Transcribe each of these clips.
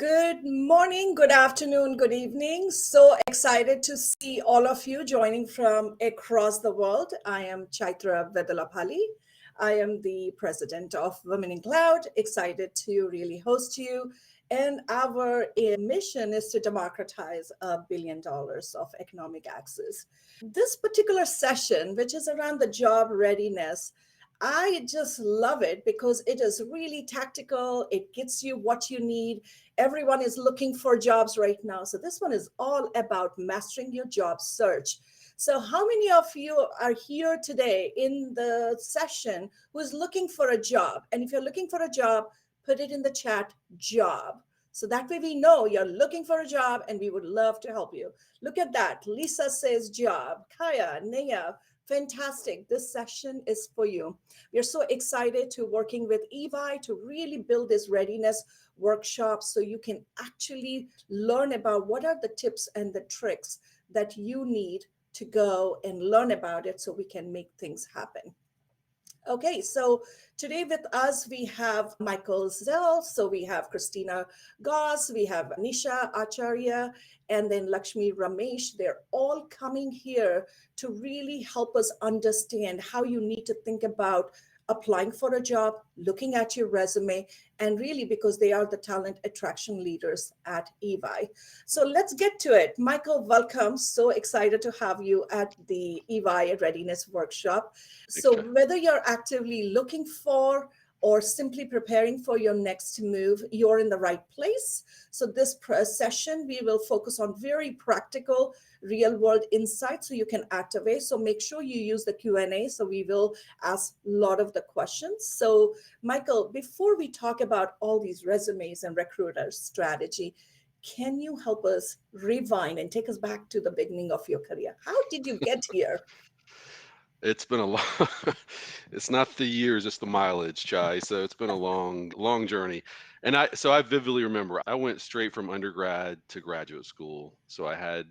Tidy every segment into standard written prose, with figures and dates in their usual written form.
Good morning, good afternoon, good evening. So excited to see all of you joining from across the world. I am Chaitra Vedullapalli. I am the president of Women in Cloud. Excited to really host you. And our mission is to democratize $1 billion of economic access. This particular session, which is around the job readiness, I just love it because it is really tactical. It gets you what you need. Everyone is looking for jobs right now. So this one is all about mastering your job search. So how many of you are here today in the session who is looking for a job? And if you're looking for a job, put it in the chat, job. So that way we know you're looking for a job and we would love to help you. Look at that. Lisa says job. Kaya, Naya, fantastic. This session is for you. We are so excited to working with EVI to really build this readiness workshop so you can actually learn about what are the tips and the tricks that you need to go and learn about it so we can make things happen. Okay, so today with us, we have Michael Szell, so we have Christina Goss, we have Nisha Acharya, and then Lakshmi Ramesh. They're all coming here to really help us understand how you need to think about applying for a job, looking at your resume, and really because they are the talent attraction leaders at EVI. So let's get to it. Michael, welcome. So excited to have you at the EVI Readiness Workshop. So whether you're actively looking for or simply preparing for your next move, you're in the right place. So this session, we will focus on very practical, real world insights so you can activate. So make sure you use the Q&A. So we will ask a lot of the questions. So Michael, before we talk about all these resumes and recruiter strategy, can you help us rewind and take us back to the beginning of your career? How did you get here? It's been a long, it's not the years, it's the mileage, Chai. So it's been a long journey. And I vividly remember I went straight from undergrad to graduate school. So I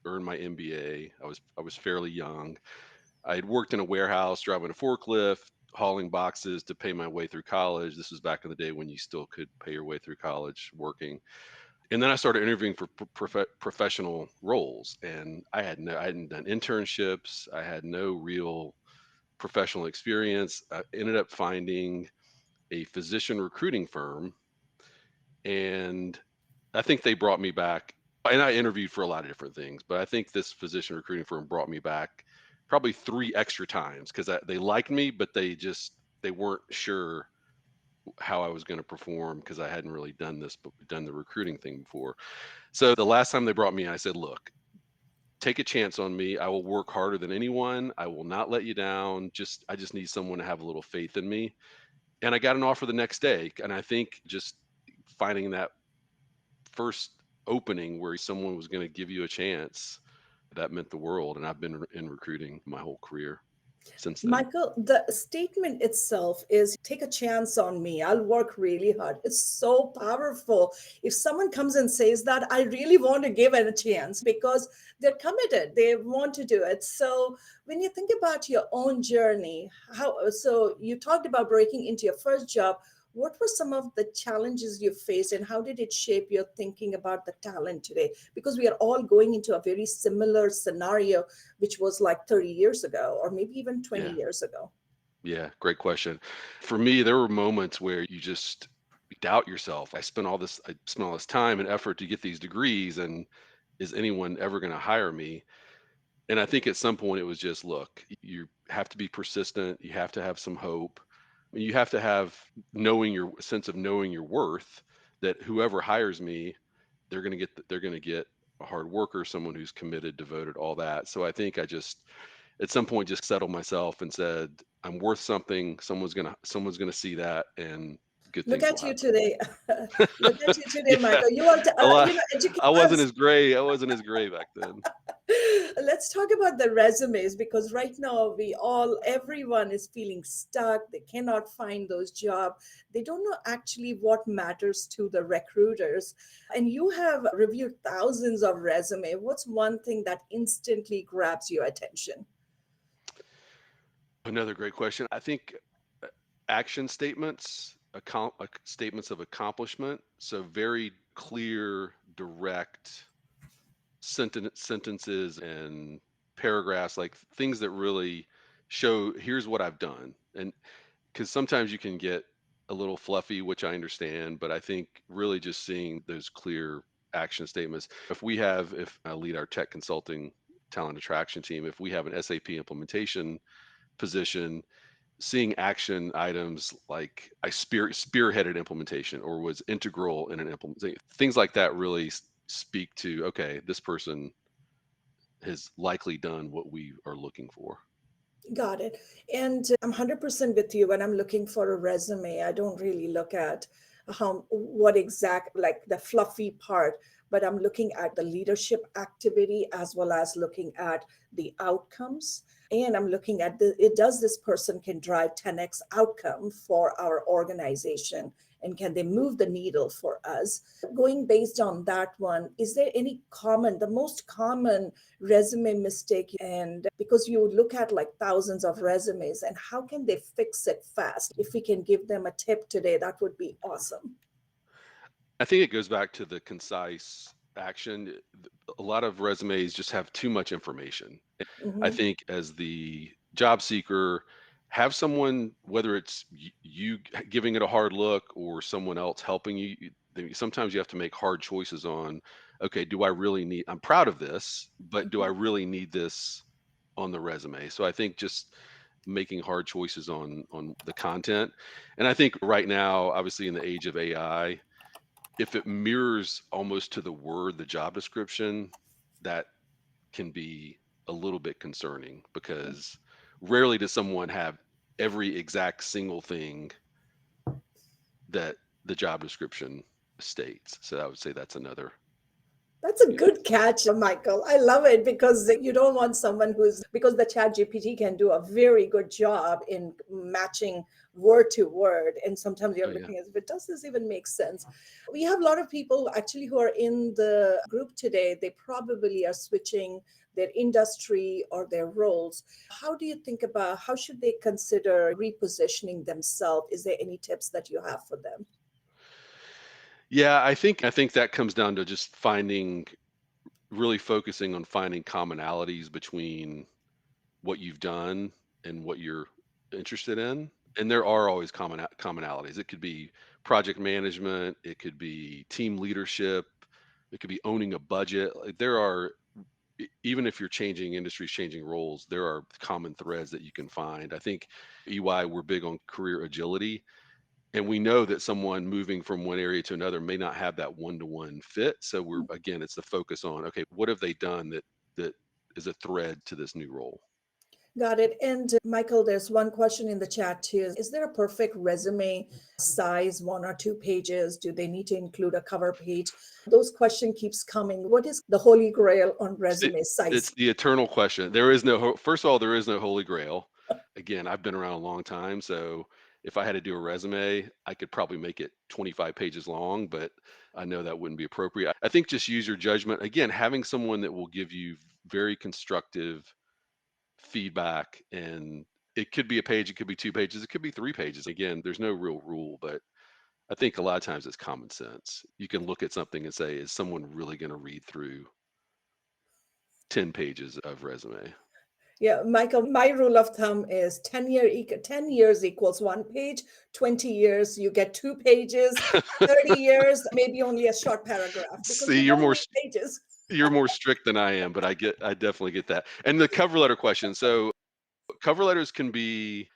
earned my MBA. I was fairly young. I had worked in a warehouse, driving a forklift, hauling boxes to pay my way through college. This was back in the day when you still could pay your way through college working. And then I started interviewing for professional roles, and I hadn't done internships. I had no real professional experience. I ended up finding a physician recruiting firm, and I think they brought me back. And I interviewed for a lot of different things, but I think this physician recruiting firm brought me back probably 3 extra times because they liked me, but they weren't sure how I was going to perform because I hadn't really done the recruiting thing before. So the last time they brought me in, I said, look, take a chance on me. I will work harder than anyone. I will not let you down. I just need someone to have a little faith in me. And I got an offer the next day. And I think just finding that first opening where someone was going to give you a chance, that meant the world. And I've been in recruiting my whole career since then. Michael, the statement itself is take a chance on me. I'll work really hard. It's so powerful. If someone comes and says that, I really want to give it a chance because they're committed. They want to do it. So when you think about your own journey, so you talked about breaking into your first job. What were some of the challenges you faced and how did it shape your thinking about the talent today? Because we are all going into a very similar scenario, which was like 30 years ago or maybe even 20 Yeah. years ago. Yeah. Great question. For me, there were moments where you just doubt yourself. I spent all this time and effort to get these degrees, and is anyone ever going to hire me? And I think at some point it was just, look, you have to be persistent. You have to have some hope. You have to have knowing your sense of knowing your worth, that whoever hires me, they're going to get a hard worker, someone who's committed, devoted, all that. So I think I just at some point just settled myself and said, I'm worth something. Someone's going to see that, and good Look things will at you happen. today. Look at you today, Yeah. Michael. You are, A lot. educate I wasn't us. as gray. I wasn't as gray back then. Let's talk about the resumes because right now everyone is feeling stuck. They cannot find those jobs. They don't know actually what matters to the recruiters. And you have reviewed thousands of resume. What's one thing that instantly grabs your attention? Another great question. I think action statements statements of accomplishment. So very clear, direct sentences and paragraphs, like things that really show here's what I've done. And because sometimes you can get a little fluffy, which I understand, but I think really just seeing those clear action statements. If I lead our tech consulting talent attraction team, if we have an SAP implementation position, seeing action items like I spearheaded implementation or was integral in an implementation, things like that really speak to, okay, this person has likely done what we are looking for. Got it. And I'm 100% with you. When I'm looking for a resume, I don't really look at what exact, like the fluffy part, but I'm looking at the leadership activity as well as looking at the outcomes. And I'm looking at does this person can drive 10x outcome for our organization, and can they move the needle for us? Going based on that one, is there any the most common resume mistake? And because you look at like thousands of resumes, and how can they fix it fast? If we can give them a tip today, that would be awesome. I think it goes back to the concise action. A lot of resumes just have too much information. I Hmm. think as the job seeker, have someone, whether it's you giving it a hard look or someone else helping you. Sometimes you have to make hard choices on, okay, do I really need, I'm proud of this, but do I really need this on the resume? So I think just making hard choices on the content. And I think right now, obviously in the age of AI, if it mirrors almost to the word the job description, that can be a little bit concerning because rarely does someone have every exact single thing that the job description states. So I would say that's another. That's a Yeah, good catch, Michael. I love it because you don't want someone who's, because the chat GPT can do a very good job in matching word to word. And sometimes oh you're yeah. looking at, but does this even make sense? We have a lot of people actually who are in the group today. They probably are switching their industry or their roles. How do you think about how should they consider repositioning themselves? Is there any tips that you have for them? Yeah, I think that comes down to just really focusing on finding commonalities between what you've done and what you're interested in. And there are always commonalities. It could be project management, it could be team leadership, it could be owning a budget. Like there are, even if you're changing industries, changing roles, there are common threads that you can find. I think EY, we're big on career agility. And we know that someone moving from one area to another may not have that one-to-one fit. So again, it's the focus on, okay, what have they done that is a thread to this new role? Got it. And Michael, there's one question in the chat too. Is there a perfect resume size, 1 or 2 pages? Do they need to include a cover page? Those question keeps coming. What is the holy grail on It's the, resume it's size? the eternal question. There is no, first of all, there is no holy grail. Again, I've been around a long time. So if I had to do a resume, I could probably make it 25 pages long, but I know that wouldn't be appropriate. I think just use your judgment. Again, having someone that will give you very constructive feedback, and it could be a page, it could be 2 pages, it could be 3 pages. Again, there's no real rule, but I think a lot of times it's common sense. You can look at something and say, is someone really going to read through 10 pages of resume? Yeah, Michael, my rule of thumb is 10 years equals 1 page, 20 years you get 2 pages, 30 years maybe only a short paragraph because See, you don't need pages. you're more strict than I am, but I definitely get that. And the cover letter question. So cover letters can be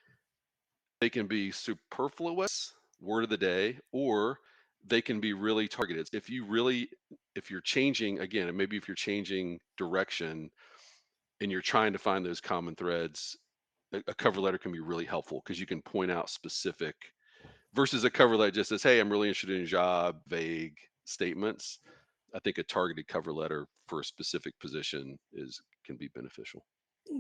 superfluous, word of the day, or they can be really targeted. If you're changing again, and maybe if you're changing direction and you're trying to find those common threads, a cover letter can be really helpful because you can point out specific versus a cover letter just says, "Hey, I'm really interested in your job," vague statements. I think a targeted cover letter for a specific position is can be beneficial.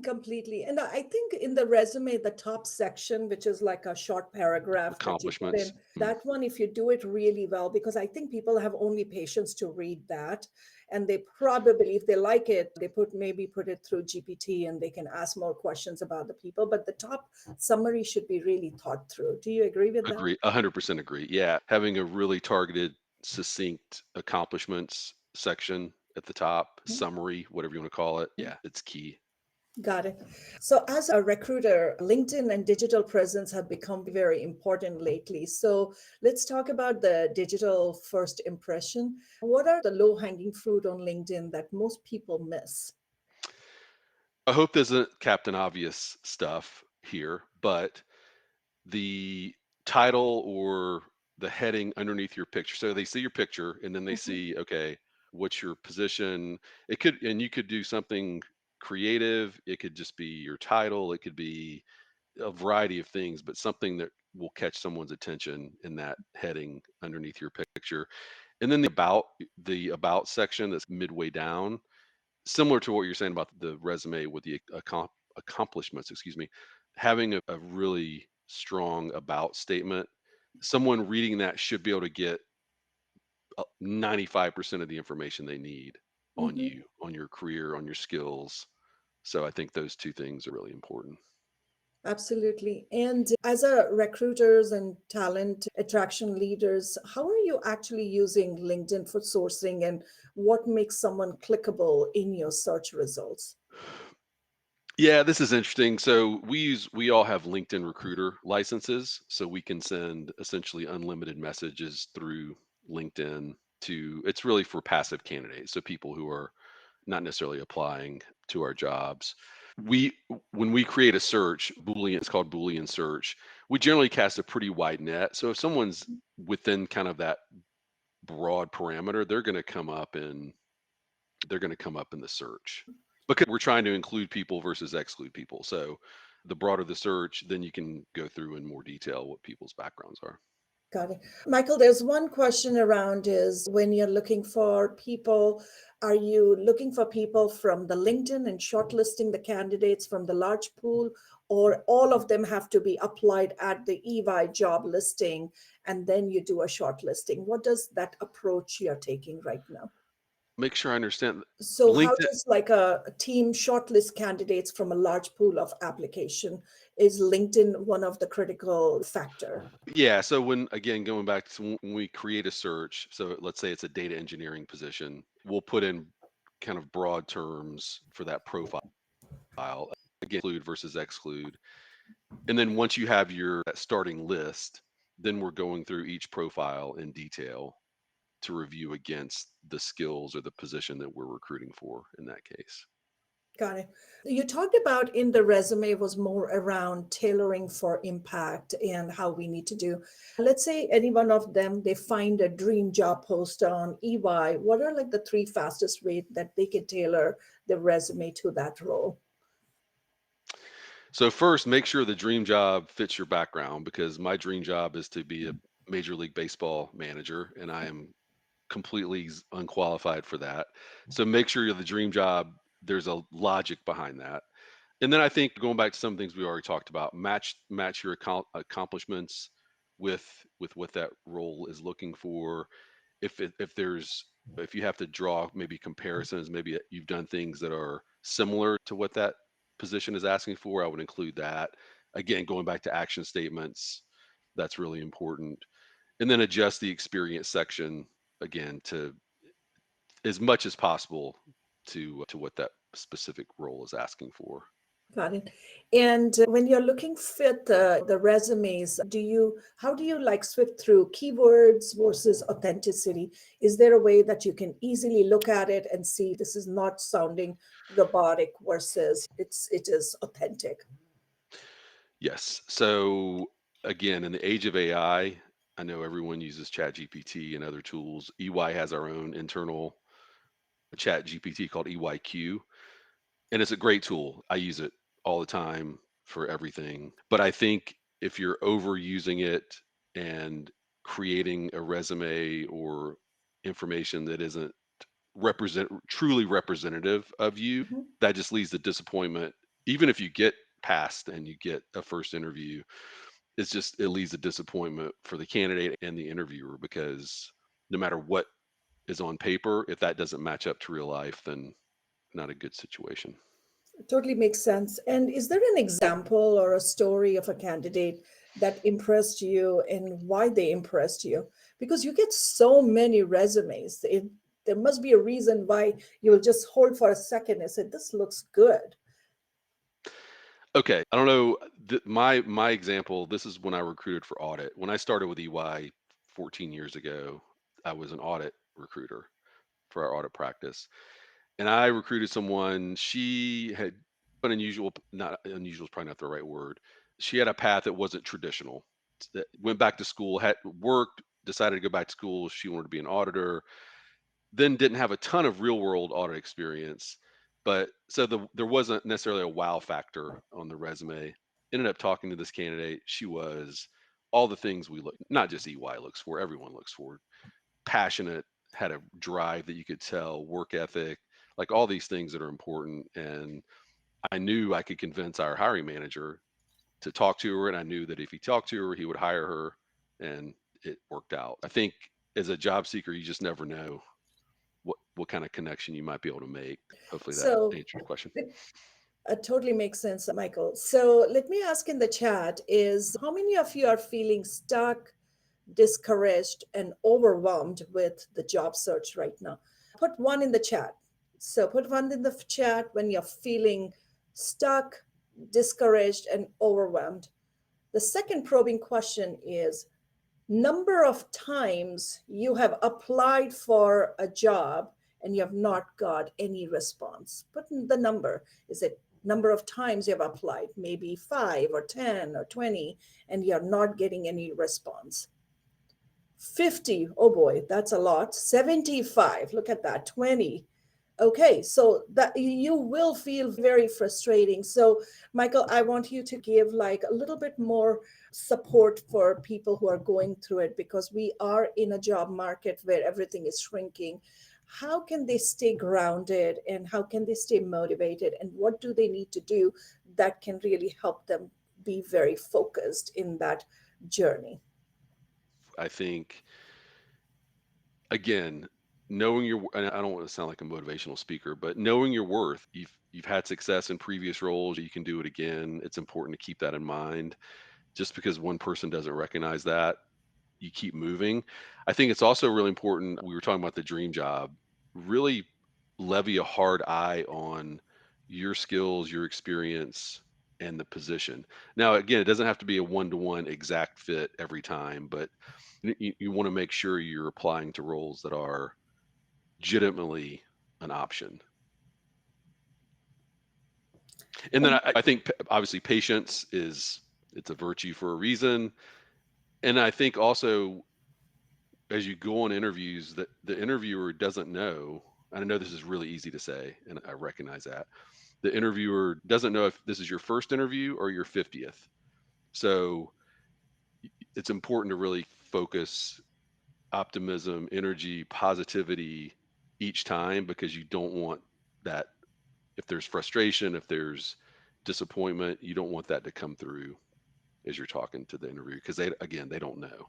Completely. And I think in the resume, the top section, which is like a short paragraph that you put Accomplishments. in, that one, if you do it really well, because I think people have only patience to read that. And they probably, if they like it, they maybe put it through GPT and they can ask more questions about the people. But the top summary should be really thought through. Do you agree with that? Agree, 100% agree. Yeah, having a really targeted, succinct accomplishments section at the top, summary, whatever you want to call it. Yeah, it's key. Got it. So, as a recruiter, LinkedIn and digital presence have become very important lately. So, let's talk about the digital first impression. What are the low hanging fruit on LinkedIn that most people miss? I hope there's a Captain Obvious stuff here, but the title or the heading underneath your picture. So they see your picture and then they Mhm, see, okay, what's your position? It could, and you could do something creative. It could just be your title. It could be a variety of things, but something that will catch someone's attention in that heading underneath your picture. And then the about section that's midway down, similar to what you're saying about the resume with the accomplishments, excuse me, having a really strong about statement. Someone reading that should be able to get 95% of the information they need on mhm. you, on your career, on your skills. So I think those two things are really important. Absolutely. And as a recruiters and talent attraction leaders, how are you actually using LinkedIn for sourcing and what makes someone clickable in your search results? Yeah, this is interesting. So we all have LinkedIn recruiter licenses, so we can send essentially unlimited messages through LinkedIn to it's really for passive candidates, so people who are not necessarily applying to our jobs. We when we create a search, Boolean, it's called Boolean search, we generally cast a pretty wide net. So if someone's within kind of that broad parameter, they're going to come up in the search because we're trying to include people versus exclude people. So the broader the search, then you can go through in more detail what people's backgrounds are. Got it. Michael, there's one question around is when you're looking for people, are you looking for people from the LinkedIn and shortlisting the candidates from the large pool, or all of them have to be applied at the EY job listing and then you do a shortlisting? What does that approach you're taking right now? Make sure I understand. So how LinkedIn, does like a team shortlist candidates from a large pool of application? Is LinkedIn one of the critical factor? yeah. So when again going back to when we create a search, so let's say it's a data engineering position, we'll put in kind of broad terms for that profile. Again, include versus exclude. And then once you have your that starting list, then we're going through each profile in detail to review against the skills or the position that we're recruiting for in that case. Got it. You talked about in the resume was more around tailoring for impact and how we need to do. Let's say any one of them, they find a dream job post on EY. What are like the three fastest ways that they can tailor the resume to that role? So first, make sure the dream job fits your background because my dream job is to be a Major League Baseball manager, and I am completely unqualified for that. So make sure the dream job, there's a logic behind that. And then I think going back to some things we already talked about, match your accomplishments with what that role is looking for. If you have to draw maybe comparisons, maybe you've done things that are similar to what that position is asking for, I would include that. Again, going back to action statements, that's really important. And then adjust the experience section again to as much as possible to what that specific role is asking for. Got it. And when you're looking fit the resumes, how do you like swift through keywords versus authenticity? Is there a way that you can easily look at it and see this is not sounding robotic versus it is authentic? Yes. So again, in the age of I know everyone uses Chat GPT and other tools. EY has our own internal Chat GPT called EYQ, and it's a great tool. I use it all the time for everything. But I think if you're overusing it and creating a resume or information that isn't truly representative of you, Mhm. that just leads to disappointment even if you get past and you get a first interview, it leaves a disappointment for the candidate and the interviewer, because no matter what is on paper, if that doesn't match up to real life, then not a good situation. Totally makes sense. And is there an example or a story of a candidate that impressed you and why they impressed you? Because you get so many resumes. There must be a reason why you will just hold for a second and say, this looks good. Okay, I don't know. My example. This is when I recruited for audit. When I started with EY 14 years ago, I was an audit recruiter for our audit practice, and I recruited someone. She had an unusual, not unusual is probably not the right word. She had a path that wasn't traditional. That went back to school, had worked, decided to go back to school. She wanted to be an auditor, then didn't have a ton of real world audit experience. But so there wasn't necessarily a wow factor on the resume. Ended up talking to this candidate. She was all the things we look, not just EY looks for, everyone looks for. Passionate, had a drive that you could tell, work ethic, like all these things that are important. And I knew I could convince our hiring manager to talk to her. And I knew that if he talked to her, he would hire her. And it worked out. I think as a job seeker, you just never know what kind of connection you might be able to make. Hopefully that So answers your question. it totally makes sense, Michael. So let me ask in the chat is how many of you are feeling stuck, discouraged, and overwhelmed with the job search right now? Put one in the chat. So put one in the chat when you're feeling stuck, discouraged, and overwhelmed. The second probing question is number of times you have applied for a job and you have not got any response. Put in the number. Is it number of times you have applied? Maybe 5 or 10 or 20, and you're not getting any response. 50, oh boy, that's a lot. 75, look at that. 20. Okay, so that you will feel very frustrating. So, Michael, I want you to give like a little bit more support for people who are going through it, because we are in a job market where everything is shrinking. How can they stay grounded and how can they stay motivated, and what do they need to do that can really help them be very focused in that journey? I think, again, knowing your, and I don't want to sound like a motivational speaker, but knowing your worth. You've had success in previous roles, you can do it again. It's important to keep that in mind. Just because one person doesn't recognize that, you keep moving. I think it's also really important. We were talking about the dream job. Really levy a hard eye on your skills, your experience, and the position. Now, again, it doesn't have to be a one-to-one exact fit every time, but you want to make sure you're applying to roles that are legitimately an option. And then I think obviously patience is, it's a virtue for a reason. And I think also as you go on interviews, that the interviewer doesn't know, and I know this is really easy to say, and I recognize that the interviewer doesn't know if this is your first interview or your 50th. So it's important to really focus optimism, energy, positivity each time, because you don't want that, if there's frustration, if there's disappointment, you don't want that to come through as you're talking to the interviewer, because they, again, they don't know.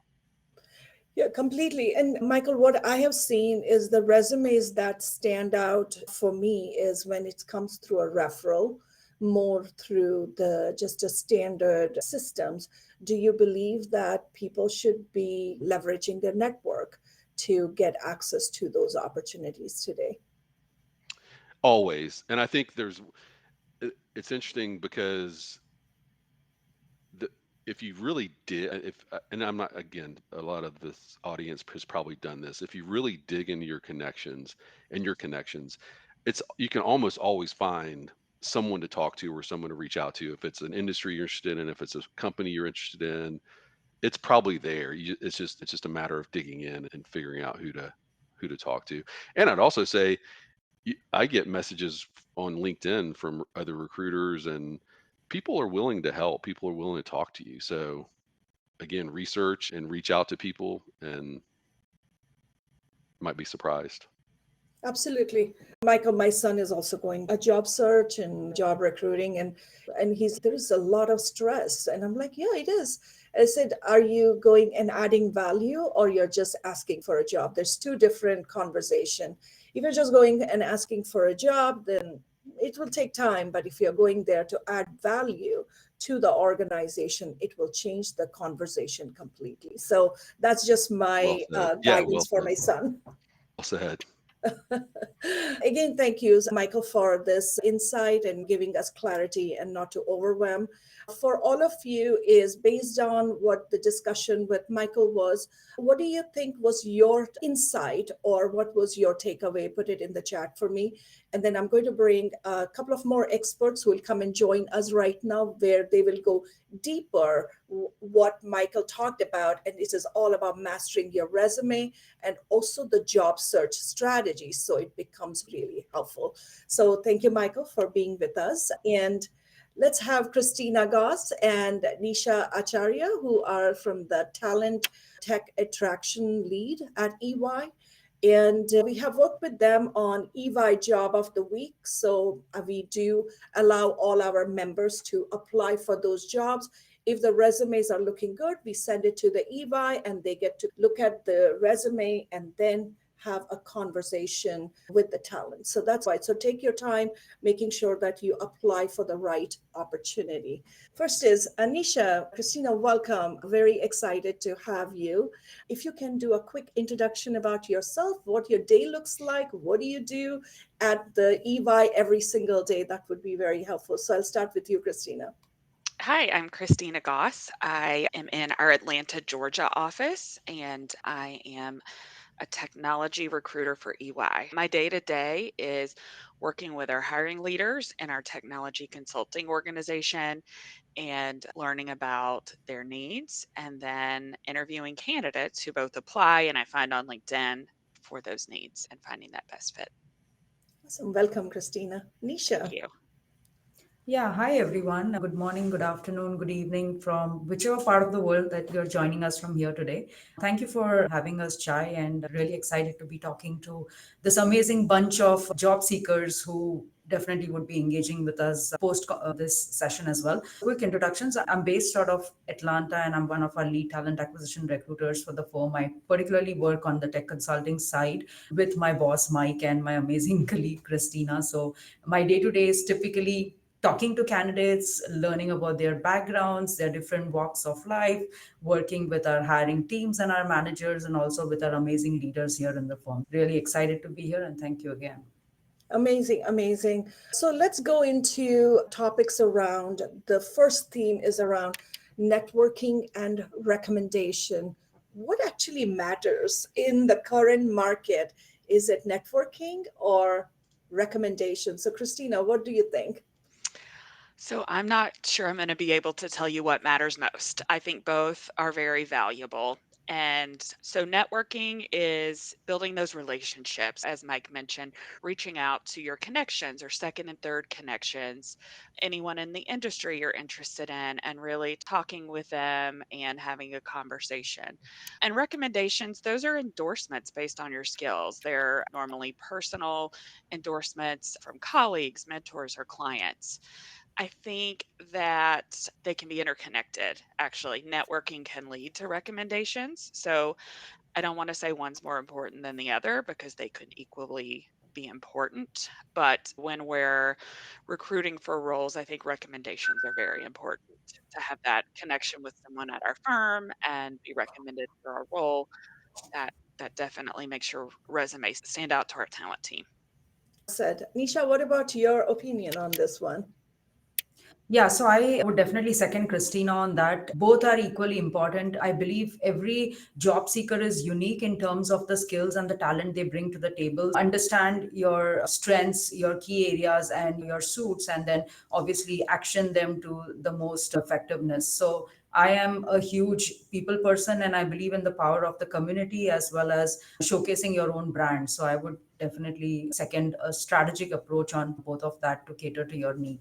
Yeah, completely. And Michael, what I have seen is the resumes that stand out for me is when it comes through a referral, more through the just a standard systems. Do you believe that people should be leveraging their network to get access to those opportunities today? Always. And I think it's interesting because the, if you really did, if and I'm not, again, a lot of this audience has probably done this. If you really dig into your connections and your connections, it's, you can almost always find someone to talk to or someone to reach out to. If it's an industry you're interested in, if it's a company you're interested in, it's probably there. It's just a matter of digging in and figuring out who to talk to. And I'd also say, I get messages on LinkedIn from other recruiters, and people are willing to help. People are willing to talk to you. So again, research and reach out to people, and might be surprised. Absolutely. Michael, my son is also going a job search and job recruiting, and he's there's a lot of stress. And I'm like, yeah, it is. I said, are you going and adding value, or you're just asking for a job? There's two different conversation. If you're just going and asking for a job, then it will take time. But if you're going there to add value to the organization, it will change the conversation completely. So that's just Well my said. Yeah, well guidance for said. my son. Well said. Again, thank you, Michael, for this insight and giving us clarity and not to overwhelm. For all of you, is based on what the discussion with Michael was. What do you think was your insight or what was your takeaway? Put it in the chat for me. And then I'm going to bring a couple of more experts who will come and join us right now, where they will go deeper what Michael talked about. And this is all about mastering your resume and also the job search strategy. So it becomes really helpful. So thank you, Michael, for being with us. And let's have Christina Goss and Nisha Acharya, who are from the Talent Tech Attraction Lead at EY. And we have worked with them on EY Job of the Week. So we do allow all our members to apply for those jobs. If the resumes are looking good, we send it to the EY and they get to look at the resume and then have a conversation with the talent. So that's why. So take your time making sure that you apply for the right opportunity. First is Anisha. Christina, welcome. Very excited to have you. If you can do a quick introduction about yourself, what your day looks like, what do you do at the EY every single day, that would be very helpful. So I'll start with you, Christina. Hi, I'm Christina Goss. I am in our Atlanta, Georgia office, and I am a technology recruiter for EY. My day to day is working with our hiring leaders in our technology consulting organization and learning about their needs, and then interviewing candidates who both apply and I find on LinkedIn for those needs and finding that best fit. Awesome. Welcome, Christina. Thank Nisha. you. Yeah, hi everyone. Good morning, good afternoon, good evening from whichever part of the world that you're joining us from here today. Thank you for having us, Chai, and really excited to be talking to this amazing bunch of job seekers who definitely would be engaging with us post this session as well. Quick introductions. I'm based out of Atlanta and I'm one of our lead talent acquisition recruiters for the firm. I particularly work on the tech consulting side with my boss, Mike, and my amazing colleague, Christina. So my day to day is typically talking to candidates, learning about their backgrounds, their different walks of life, working with our hiring teams and our managers, and also with our amazing leaders here in the firm. Really excited to be here and thank you again. Amazing, amazing. So let's go into topics around the first theme is around networking and recommendation. What actually matters in the current market? Is it networking or recommendation? So, Christina, what do you think? So I'm not sure I'm going to be able to tell you what matters most. I think both are very valuable. And so networking is building those relationships, as Mike mentioned, reaching out to your connections or second and third connections, anyone in the industry you're interested in, and really talking with them and having a conversation. And recommendations, those are endorsements based on your skills. They're normally personal endorsements from colleagues, mentors, or clients. I think that they can be interconnected. Actually, networking can lead to recommendations. So I don't want to say one's more important than the other because they could equally be important. But when we're recruiting for roles, I think recommendations are very important to have that connection with someone at our firm and be recommended for our role. That that definitely makes your resume stand out to our talent team. Well said. Nisha, what about your opinion on this one? Yeah, so I would definitely second Christina on that. Both are equally important. I believe every job seeker is unique in terms of the skills and the talent they bring to the table. Understand your strengths, your key areas, and your suits, and then obviously action them to the most effectiveness. So I am a huge people person and I believe in the power of the community as well as showcasing your own brand. So I would definitely second a strategic approach on both of that to cater to your need.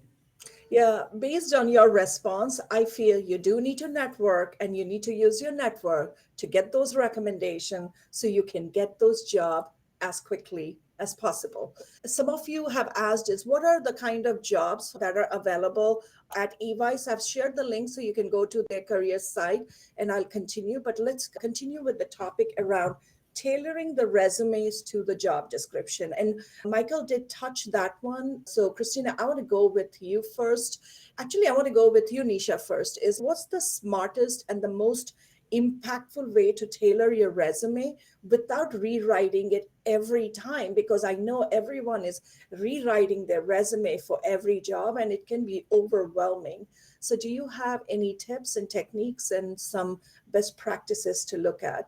Yeah, based on your response, I feel you do need to network and you need to use your network to get those recommendations so you can get those jobs as quickly as possible. Some of you have asked is what are the kind of jobs that are available at EVICE? I've shared the link so you can go to their career site and I'll continue. But let's continue with the topic around tailoring the resumes to the job description. And Michael did touch that one. So Christina, I want to go with you first. Actually, I want to go with you, Nisha, first. Is what's the smartest and the most impactful way to tailor your resume without rewriting it every time? Because I know everyone is rewriting their resume for every job and it can be overwhelming. So, do you have any tips and techniques and some best practices to look at?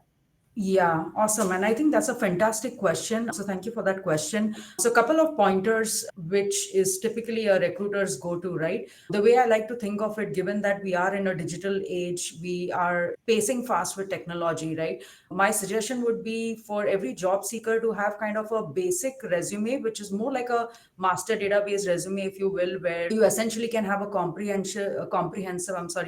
Yeah, awesome. And I think that's a fantastic question. So thank you for that question. So a couple of pointers, which is typically a recruiter's go-to, right? The way I like to think of it, given that we are in a digital age, we are pacing fast with technology, right? My suggestion would be for every job seeker to have kind of a basic resume, which is more like a master database resume, if you will, where you essentially can have a comprehensive,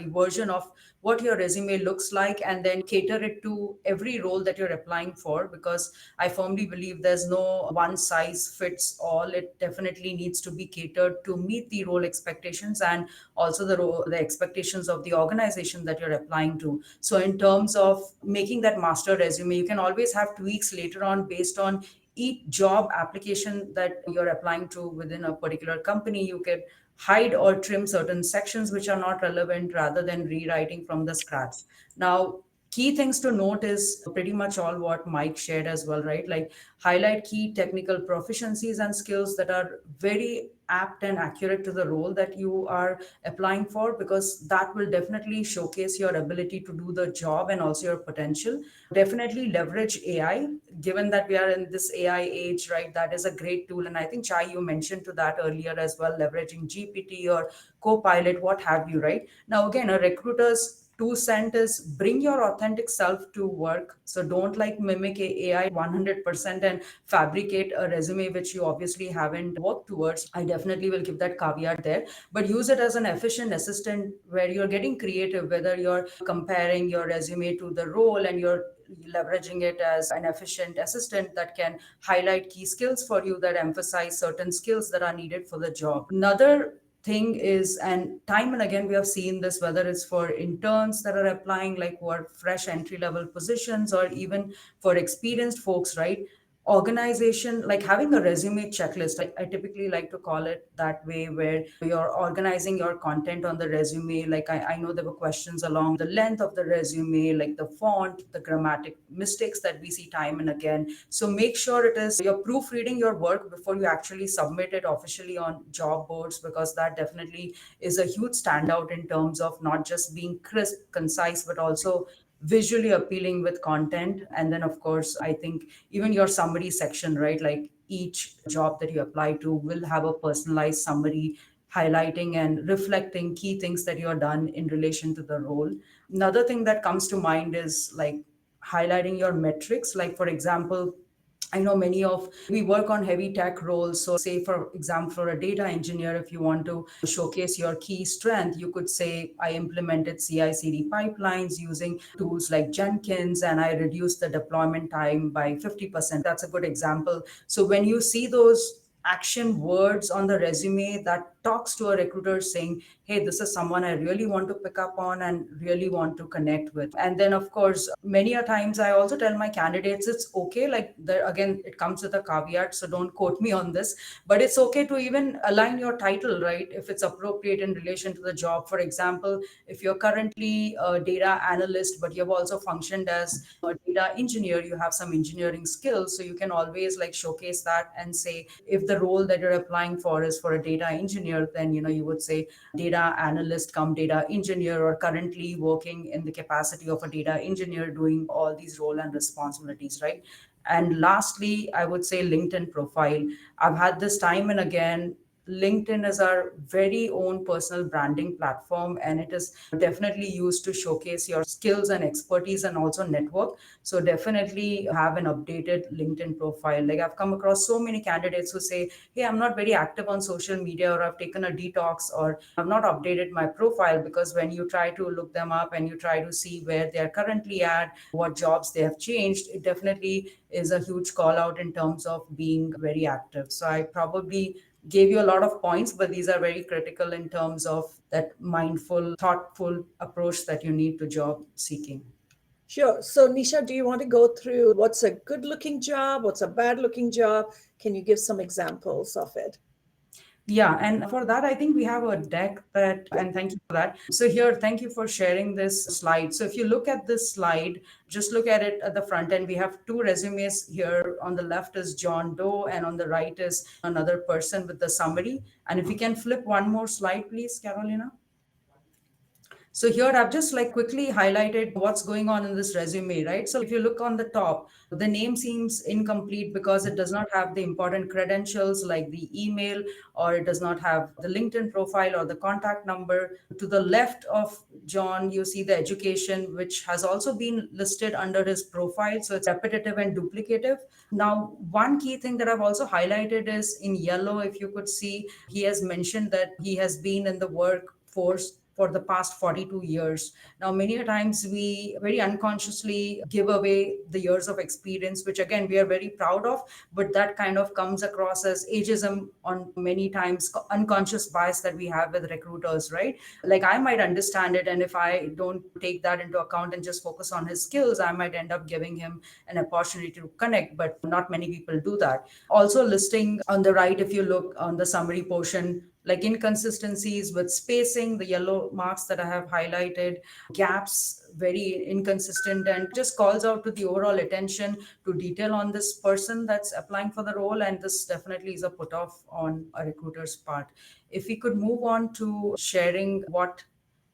version of what your resume looks like and then cater it to every role that you're applying for, because I firmly believe there's no one size fits all. It definitely needs to be catered to meet the role expectations and also the expectations of the organization that you're applying to. So in terms of making that master resume, you can always have tweaks later on based on each job application that you're applying to within a particular company. You can hide or trim certain sections which are not relevant rather than rewriting from the scratch. Now, key things to note is pretty much all what Mike shared as well, right? Like highlight key technical proficiencies and skills that are very apt and accurate to the role that you are applying for, because that will definitely showcase your ability to do the job and also your potential. Definitely leverage AI, given that we are in this AI age, right? That is a great tool. And I think, Chai, you mentioned to that earlier as well, leveraging GPT or Copilot, what have you, right? Now, again, a recruiter's 2 cent is bring your authentic self to work. So don't like mimic AI 100% and fabricate a resume which you obviously haven't worked towards. I definitely will give that caveat there, but use it as an efficient assistant where you're getting creative, whether you're comparing your resume to the role and you're leveraging it as an efficient assistant that can highlight key skills for you, that emphasize certain skills that are needed for the job. Another thing is, and time and again we have seen this, whether it's for interns that are applying, like who are fresh entry level positions, or even for experienced folks, right? Organization, like having a resume checklist, I typically like to call it that way, where you're organizing your content on the resume. Like I know there were questions along the length of the resume, like the font, the grammatic mistakes that we see time and again. So make sure it is you're proofreading your work before you actually submit it officially on job boards, because that definitely is a huge standout in terms of not just being crisp, concise, but also visually appealing with content. And then of course, I think even your summary section, right? Like each job that you apply to will have a personalized summary highlighting and reflecting key things that you are done in relation to the role. Another thing that comes to mind is like highlighting your metrics. Like for example, I know many of we work on heavy tech roles. So say for example, for a data engineer, if you want to showcase your key strength, you could say, I implemented CI/CD pipelines using tools like Jenkins and I reduced the deployment time by 50%. That's a good example. So when you see those action words on the resume, that talks to a recruiter saying, hey, this is someone I really want to pick up on and really want to connect with. And then of course, many a times I also tell my candidates, it's okay, like there again, it comes with a caveat, so don't quote me on this, but it's okay to even align your title, right, if it's appropriate in relation to the job. For example, if you're currently a data analyst but you've also functioned as a data engineer, you have some engineering skills, so you can always like showcase that and say, if the role that you're applying for is for a data engineer, then you would say data analyst come data engineer, or currently working in the capacity of a data engineer doing all these role and responsibilities, right? And lastly, I would say LinkedIn profile. I've had this time and again LinkedIn is our very own personal branding platform, and it is definitely used to showcase your skills and expertise and also network. So definitely have an updated LinkedIn profile. Like I've come across so many candidates who say, hey, I'm not very active on social media, or I've taken a detox, or I've not updated my profile, because when you try to look them up and you try to see where they're currently at, what jobs they have changed, it definitely is a huge call out in terms of being very active. So I probably gave you a lot of points, but these are very critical in terms of that mindful, thoughtful approach that you need to job seeking. Sure. So, Nisha, do you want to go through what's a good looking job? What's a bad looking job? Can you give some examples of it? Yeah, and for that, I think we have a deck that, and thank you for that. So, here, thank you for sharing this slide. So, if you look at this slide, just look at it at the front end. We have two resumes here. On the left is John Doe, and on the right is another person with the summary. And if we can flip one more slide, please, Carolina. So here I've just like quickly highlighted what's going on in this resume, right? So if you look on the top, the name seems incomplete because it does not have the important credentials like the email, or it does not have the LinkedIn profile or the contact number. To the left of John, you see the education, which has also been listed under his profile. So it's repetitive and duplicative. Now, one key thing that I've also highlighted is in yellow, if you could see, he has mentioned that he has been in the workforce for the past 42 years. Now, many a times we very unconsciously give away the years of experience, which again, we are very proud of, but that kind of comes across as ageism on many times, unconscious bias that we have with recruiters, right? Like I might understand it. And if I don't take that into account and just focus on his skills, I might end up giving him an opportunity to connect, but not many people do that. Also listing on the right, if you look on the summary portion, like inconsistencies with spacing, the yellow marks that I have highlighted, gaps, very inconsistent, and just calls out to the overall attention to detail on this person that's applying for the role. And this definitely is a put off on a recruiter's part. If we could move on to sharing what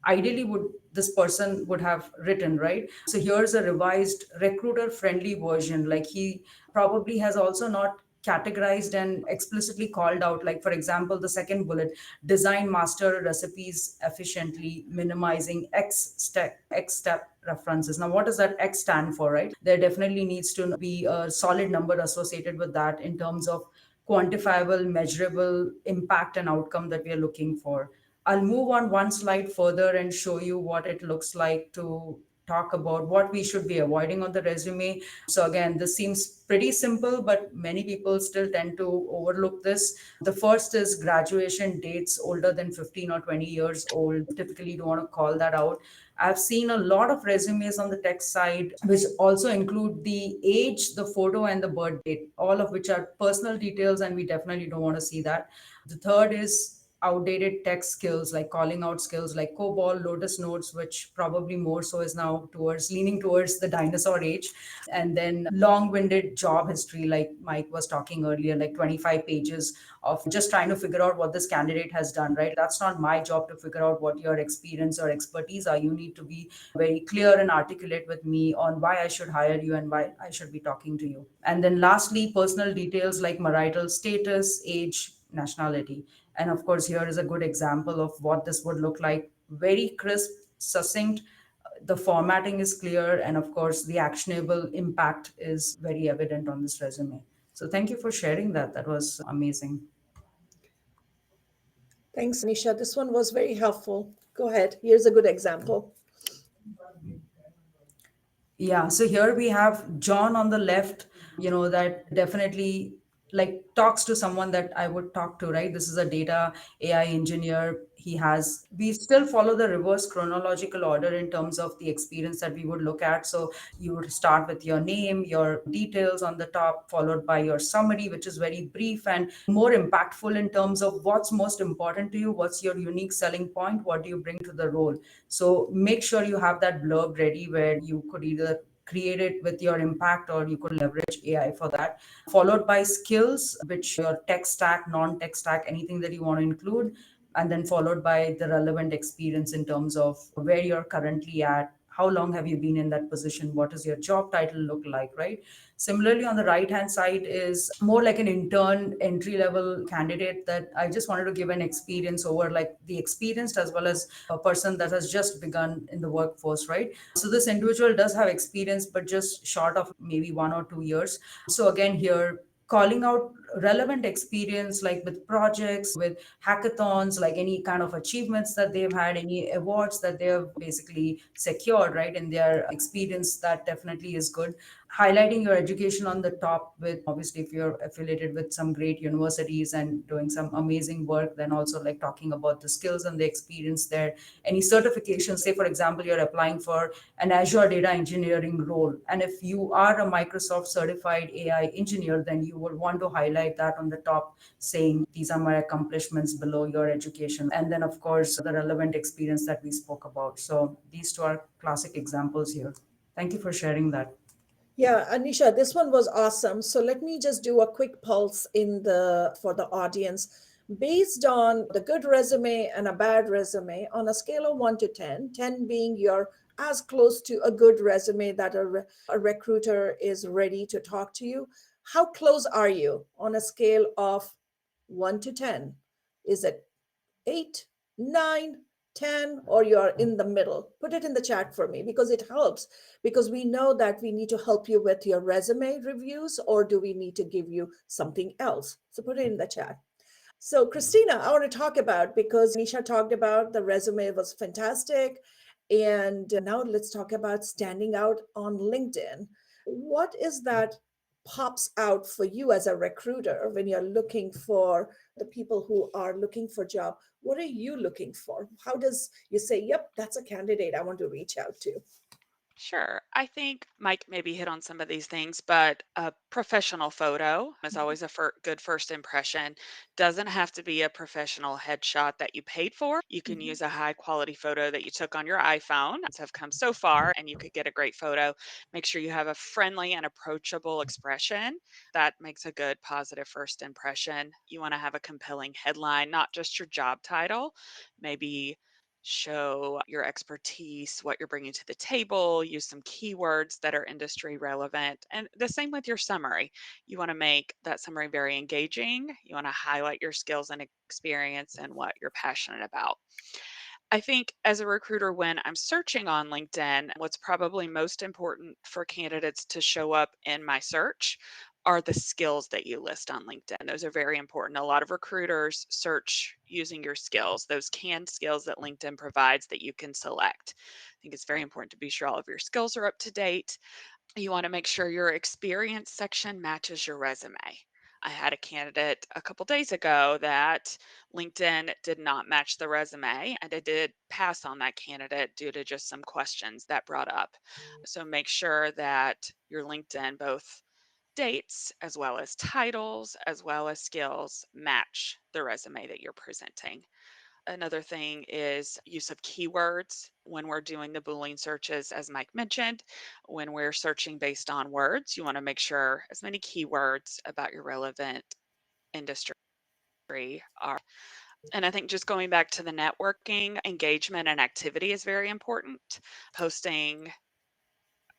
ideally would this person would have written, right? So here's a revised recruiter friendly version. Like he probably has also not categorized and explicitly called out, like for example, the second bullet, design master recipes efficiently, minimizing x step references. Now what does that x stand for, right? There definitely needs to be a solid number associated with that in terms of quantifiable, measurable impact and outcome that we are looking for. I'll move on one slide further and show you what it looks like to talk about what we should be avoiding on the resume. So again, this seems pretty simple, but many people still tend to overlook this. The first is graduation dates older than 15 or 20 years old. Typically, you don't want to call that out. I've seen a lot of resumes on the tech side, which also include the age, the photo, and the birth date, all of which are personal details, and we definitely don't want to see that. The third is outdated tech skills, like calling out skills like COBOL, Lotus Notes, which probably more so is now towards leaning towards the dinosaur age. And then long-winded job history, like Mike was talking earlier, like 25 pages of just trying to figure out what this candidate has done, right? That's not my job to figure out what your experience or expertise are. You need to be very clear and articulate with me on why I should hire you and why I should be talking to you. And then lastly, personal details like marital status, age, nationality. And of course, here is a good example of what this would look like. Very crisp, succinct. The formatting is clear. And of course, the actionable impact is very evident on this resume. So thank you for sharing that. That was amazing. Thanks, Nisha. This one was very helpful. Go ahead. Here's a good example. Yeah, so here we have John on the left, that definitely like talks to someone that I would talk to, right? This is a data AI engineer. We still follow the reverse chronological order in terms of the experience that we would look at. So you would start with your name, your details on the top, followed by your summary, which is very brief and more impactful in terms of what's most important to you, what's your unique selling point, what do you bring to the role. So make sure you have that blurb ready where you could either create it with your impact or you could leverage AI for that. Followed by skills, which your tech stack, non-tech stack, anything that you want to include. And then followed by the relevant experience in terms of where you're currently at, how long have you been in that position, what does your job title look like, right? Similarly, on the right hand side is more like an intern entry level candidate that I just wanted to give an experience over like the experienced as well as a person that has just begun in the workforce, right? So this individual does have experience, but just short of maybe 1 or 2 years. So again, here calling out relevant experience like with projects, with hackathons, like any kind of achievements that they've had, any awards that they have basically secured, right, in their experience, that definitely is good. Highlighting your education on the top, with obviously if you're affiliated with some great universities and doing some amazing work, then also like talking about the skills and the experience there. Any certifications, say for example you're applying for an Azure data engineering role, and if you are a Microsoft certified AI engineer, then you would want to highlight that on the top, saying these are my accomplishments below your education, and then of course the relevant experience that we spoke about. So these two are classic examples here. Thank you for sharing that. Yeah, Anisha, this one was awesome. So let me just do a quick pulse in the for the audience. Based on the good resume and a bad resume, on a scale of 1 to 10, 10 being you're as close to a good resume that a recruiter is ready to talk to you, how close are you on a scale of 1 to 10? Is it 8, 9, 10, or you're in the middle? Put it in the chat for me because it helps. Because we know that we need to help you with your resume reviews, or do we need to give you something else? So put it in the chat. So, Christina, I want to talk about, because Nisha talked about the resume was fantastic. And now let's talk about standing out on LinkedIn. What is that pops out for you as a recruiter when you're looking for the people who are looking for job? What are you looking for? How does you say, yep, that's a candidate I want to reach out to? Sure. I think Mike maybe hit on some of these things, but a professional photo is always a good first impression. Doesn't have to be a professional headshot that you paid for. You can Mhm. use a high quality photo that you took on your iPhone. Have come so far, and you could get a great photo. Make sure you have a friendly and approachable expression. That makes a good positive first impression. You want to have a compelling headline, not just your job title. Maybe show your expertise, what you're bringing to the table, use some keywords that are industry relevant. And the same with your summary. You want to make that summary very engaging. You want to highlight your skills and experience and what you're passionate about. I think as a recruiter, when I'm searching on LinkedIn, what's probably most important for candidates to show up in my search are the skills that you list on LinkedIn. Those are very important. A lot of recruiters search using your skills, those canned skills that LinkedIn provides that you can select. I think it's very important to be sure all of your skills are up to date. You want to make sure your experience section matches your resume. I had a candidate a couple days ago that LinkedIn did not match the resume, and I did pass on that candidate due to just some questions that brought up. So make sure that your LinkedIn, both dates as well as titles as well as skills, match the resume that you're presenting. Another thing is use of keywords when we're doing the Boolean searches, as Mike mentioned. When we're searching based on words, you want to make sure as many keywords about your relevant industry are. And I think just going back to the networking, engagement and activity is very important. Posting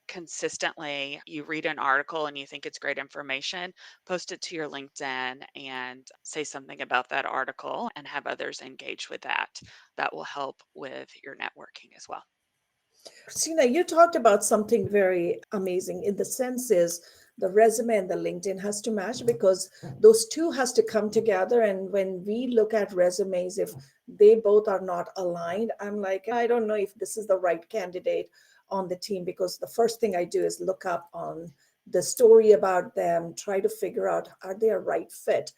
consistently, you read an article and you think it's great information, post it to your LinkedIn and say something about that article and have others engage with that. That will help with your networking as well. Christina, you talked about something very amazing in the sense is the resume and the LinkedIn has to match because those two has to come together. And when we look at resumes, if they both are not aligned, I'm like, I don't know if this is the right candidate on the team, because the first thing I do is look up on the story about them, try to figure out are they a right fit.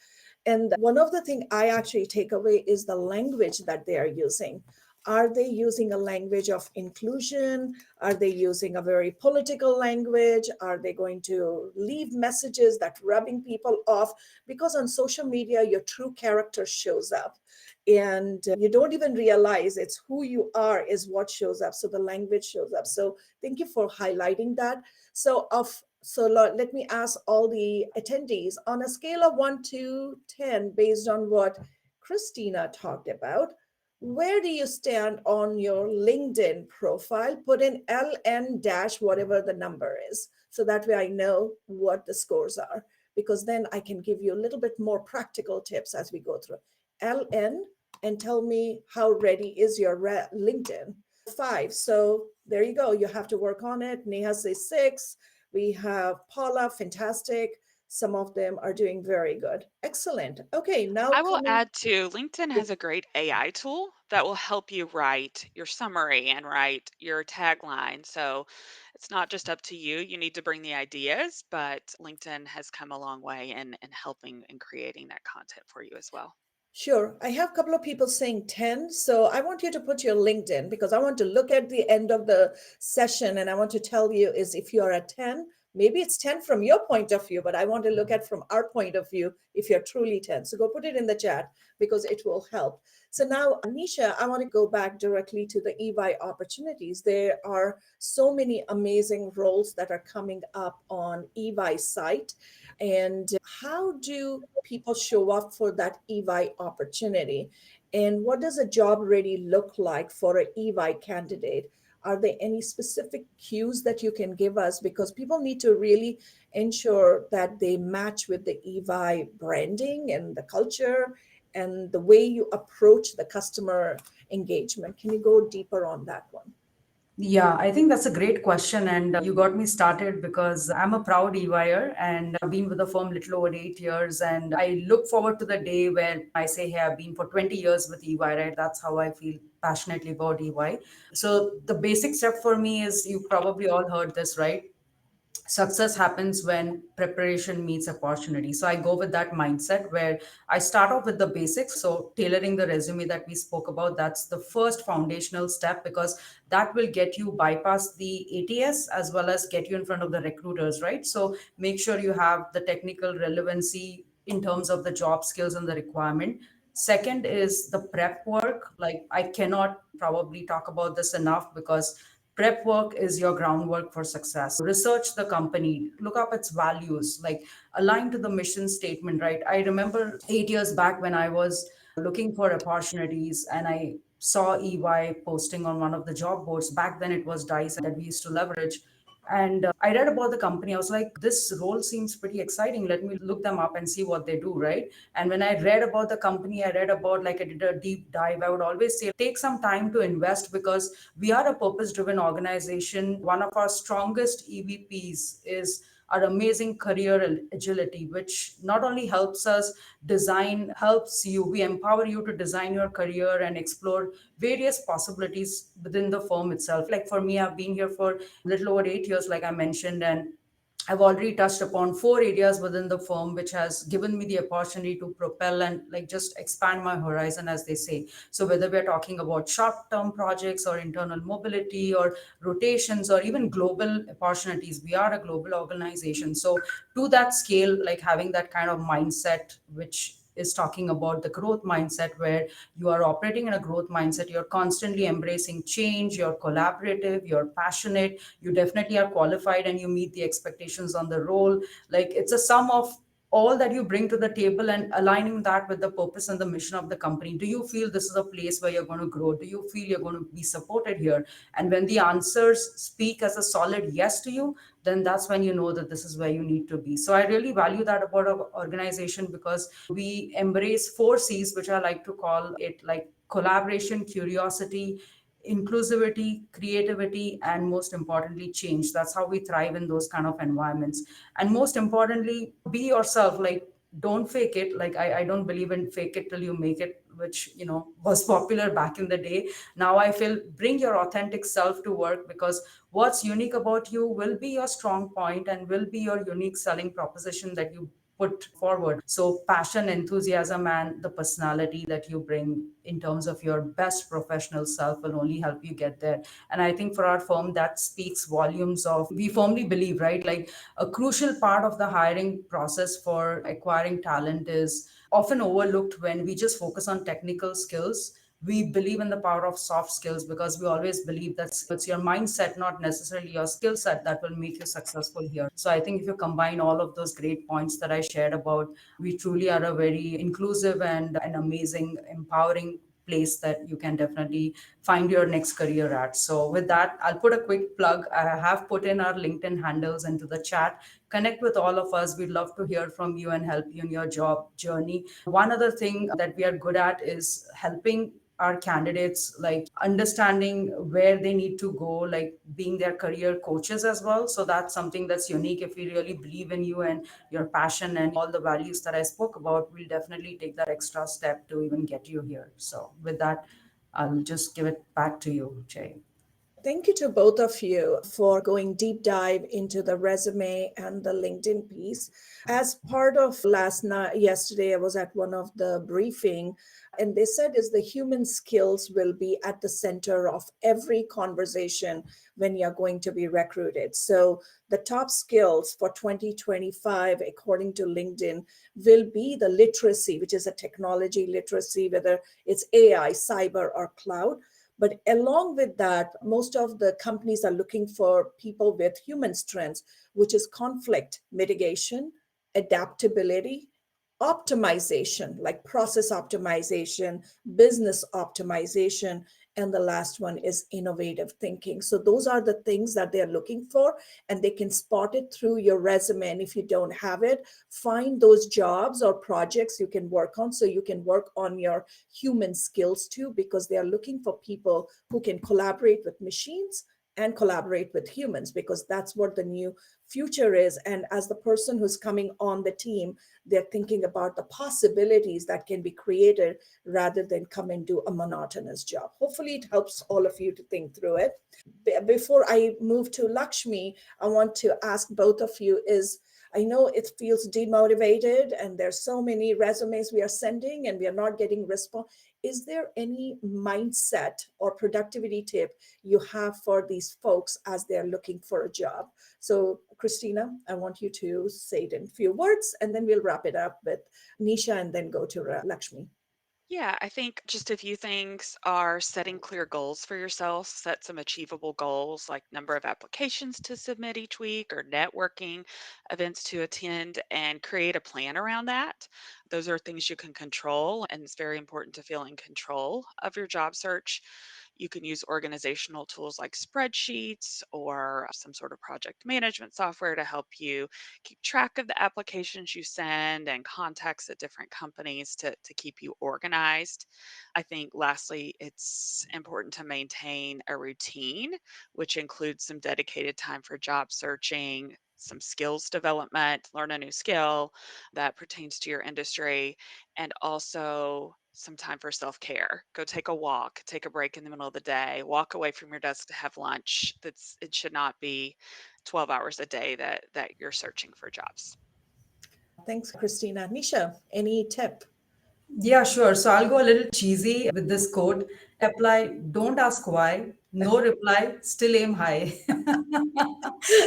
And one of the things I actually take away is the language that they are using. Are they using a language of inclusion? Are they using a very political language? Are they going to leave messages that rubbing people off? Because on social media, your true character shows up and you don't even realize it's who you are is what shows up. So the language shows up. So thank you for highlighting that. Let me ask all the attendees on a scale of 1 to 10, based on what Christina talked about, where do you stand on your LinkedIn profile? Put in LN dash whatever the number is. So that way I know what the scores are, because then I can give you a little bit more practical tips as we go through. LN, and tell me how ready is your LinkedIn. 5. So there you go. You have to work on it. Neha says 6. We have Paula, fantastic. Some of them are doing very good. Excellent. Okay, now I will coming. add too, LinkedIn has a great AI tool that will help you write your summary and write your tagline. So it's not just up to you. You need to bring the ideas, but LinkedIn has come a long way in helping and creating that content for you as well. Sure. I have a couple of people saying 10. So I want you to put your LinkedIn, because I want to look at the end of the session and I want to tell you is if you're at 10, maybe it's 10 from your point of view, but I want to look at from our point of view if you're truly 10. So go put it in the chat because it will help. So now, Nisha, I want to go back directly to the EY opportunities. There are so many amazing roles that are coming up on EY site. And how do people show up for that EY opportunity? And what does a job ready look like for an EY candidate? Are there any specific cues that you can give us? Because people need to really ensure that they match with the EY branding and the culture and the way you approach the customer engagement. Can you go deeper on that one? Yeah, I think that's a great question. And you got me started because I'm a proud EYer and I've been with the firm little over 8 years. And I look forward to the day when I say, hey, I've been for 20 years with EY, right? That's how I feel passionately about EY. So the basic step for me is you probably all heard this, right? Success happens when preparation meets opportunity. So I go with that mindset where I start off with the basics. So tailoring the resume that we spoke about, that's the first foundational step because that will get you bypass the ATS as well as get you in front of the recruiters, right? So make sure you have the technical relevancy in terms of the job skills and the requirement. Second is the prep work. Like I cannot probably talk about this enough because prep work is your groundwork for success. Research the company, look up its values, like align to the mission statement, right? I remember 8 years back when I was looking for opportunities and I saw EY posting on one of the job boards. Back then it was Dice that we used to leverage. And I read about the company. I was like, this role seems pretty exciting. Let me look them up and see what they do, right? And when I read about the company, I read about, like, I did a deep dive. I would always say, take some time to invest because we are a purpose driven organization. One of our strongest EVPs is our amazing career agility, which not only helps us design, helps you, we empower you to design your career and explore various possibilities within the firm itself. Like for me, I've been here for a little over 8 years, like I mentioned, and I've already touched upon 4 areas within the firm, which has given me the opportunity to propel and like just expand my horizon, as they say. So whether we're talking about short-term projects or internal mobility or rotations or even global opportunities, we are a global organization. So to that scale, like having that kind of mindset, which is talking about the growth mindset where you are operating in a growth mindset, you're constantly embracing change, you're collaborative, you're passionate, you definitely are qualified and you meet the expectations on the role. Like it's a sum of all that you bring to the table and aligning that with the purpose and the mission of the company. Do you feel this is a place where you're going to grow? Do you feel you're going to be supported here? And when the answers speak as a solid yes to you, then that's when you know that this is where you need to be. So I really value that about our organization because we embrace 4 C's, which I like to call it, like collaboration, curiosity, inclusivity, creativity, and most importantly, change. That's how we thrive in those kind of environments. And most importantly, be yourself. Like don't fake it. Like I don't believe in fake it till you make it, which was popular back in the day. Now I feel bring your authentic self to work because what's unique about you will be your strong point and will be your unique selling proposition that you put forward. So passion, enthusiasm, and the personality that you bring in terms of your best professional self will only help you get there. And I think for our firm, that speaks volumes of, we firmly believe, right? Like a crucial part of the hiring process for acquiring talent is often overlooked when we just focus on technical skills. We believe in the power of soft skills because we always believe that it's your mindset, not necessarily your skill set, that will make you successful here. So I think if you combine all of those great points that I shared about, we truly are a very inclusive and an amazing, empowering place that you can definitely find your next career at. So with that, I'll put a quick plug. I have put in our LinkedIn handles into the chat. Connect with all of us. We'd love to hear from you and help you in your job journey. One other thing that we are good at is helping our candidates, like understanding where they need to go, like being their career coaches as well. So that's something that's unique. If we really believe in you and your passion and all the values that I spoke about, we'll definitely take that extra step to even get you here. So with that, I'll just give it back to you, Jay. Thank you to both of you for going deep dive into the resume and the LinkedIn piece. As part of yesterday, I was at one of the briefing, and they said is the human skills will be at the center of every conversation when you're going to be recruited. So the top skills for 2025, according to LinkedIn, will be the literacy, which is a technology literacy, whether it's AI, cyber, or cloud. But along with that, most of the companies are looking for people with human strengths, which is conflict mitigation, adaptability, optimization, like process optimization, business optimization, and the last one is innovative thinking. So those are the things that they're looking for, and they can spot it through your resume. And if you don't have it, find those jobs or projects you can work on, so you can work on your human skills too, because they are looking for people who can collaborate with machines and collaborate with humans, because that's what the new future is. And as the person who's coming on the team, they're thinking about the possibilities that can be created rather than come and do a monotonous job. Hopefully it helps all of you to think through it. Before I move to Lakshmi, I want to ask both of you is, I know it feels demotivated and there's so many resumes we are sending and we are not getting response. Is there any mindset or productivity tip you have for these folks as they're looking for a job? So Christina, I want you to say it in a few words, and then we'll wrap it up with Nisha and then go to Lakshmi. Yeah, I think just a few things are setting clear goals for yourself, set some achievable goals like number of applications to submit each week or networking events to attend, and create a plan around that. Those are things you can control, and it's very important to feel in control of your job search. You can use organizational tools like spreadsheets or some sort of project management software to help you keep track of the applications you send and contacts at different companies to keep you organized. I think lastly, it's important to maintain a routine, which includes some dedicated time for job searching, some skills development, learn a new skill that pertains to your industry, and also some time for self-care. Go take a walk, take a break in the middle of the day, walk away from your desk to have lunch. It should not be 12 hours a day that you're searching for jobs. Thanks, Christina. Nisha, any tip? Yeah, sure. So I'll go a little cheesy with this quote. Apply, don't ask why, no reply, still aim high.